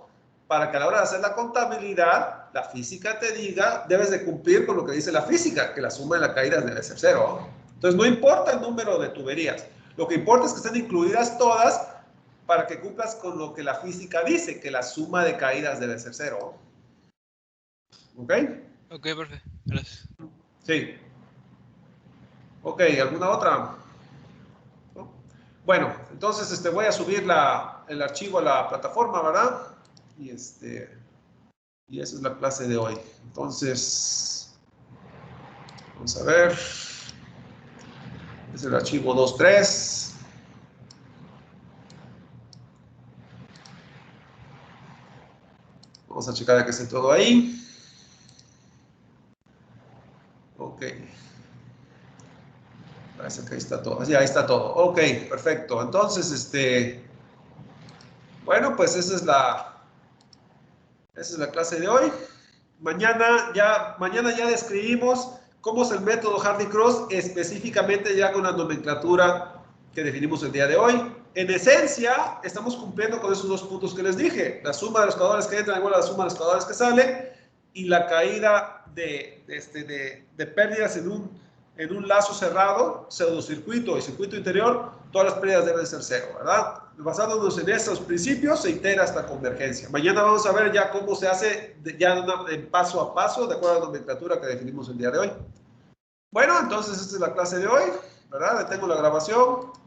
para que a la hora de hacer la contabilidad, la física te diga, debes de cumplir con lo que dice la física, que la suma de las caídas debe ser 0, ¿no? Entonces, no importa el número de tuberías, lo que importa es que estén incluidas todas para que cumplas con lo que la física dice, que la suma de caídas debe ser 0. ¿Ok? Ok, perfecto. Gracias. Sí. Ok, ¿alguna otra? ¿No? Bueno, entonces voy a subir el archivo a la plataforma, ¿verdad? Y esa es la clase de hoy. Entonces, vamos a ver. Es el archivo 2.3. Vamos a checar de que esté todo ahí. Ok. Parece que ahí está todo. Sí, ahí está todo. Ok, perfecto. Entonces, bueno, pues esa es la clase de hoy. Mañana ya describimos cómo es el método Hardy-Cross, específicamente ya con la nomenclatura que definimos el día de hoy. En esencia, estamos cumpliendo con esos dos puntos que les dije. La suma de los caudales que entran igual a la suma de los caudales que salen y la caída de pérdidas en un lazo cerrado, pseudocircuito y circuito interior, todas las pérdidas deben ser 0, ¿verdad? Basándonos en estos principios, se itera hasta convergencia. Mañana vamos a ver ya cómo se hace, ya en paso a paso, de acuerdo a la nomenclatura que definimos el día de hoy. Bueno, entonces esta es la clase de hoy, ¿verdad? Detengo la grabación.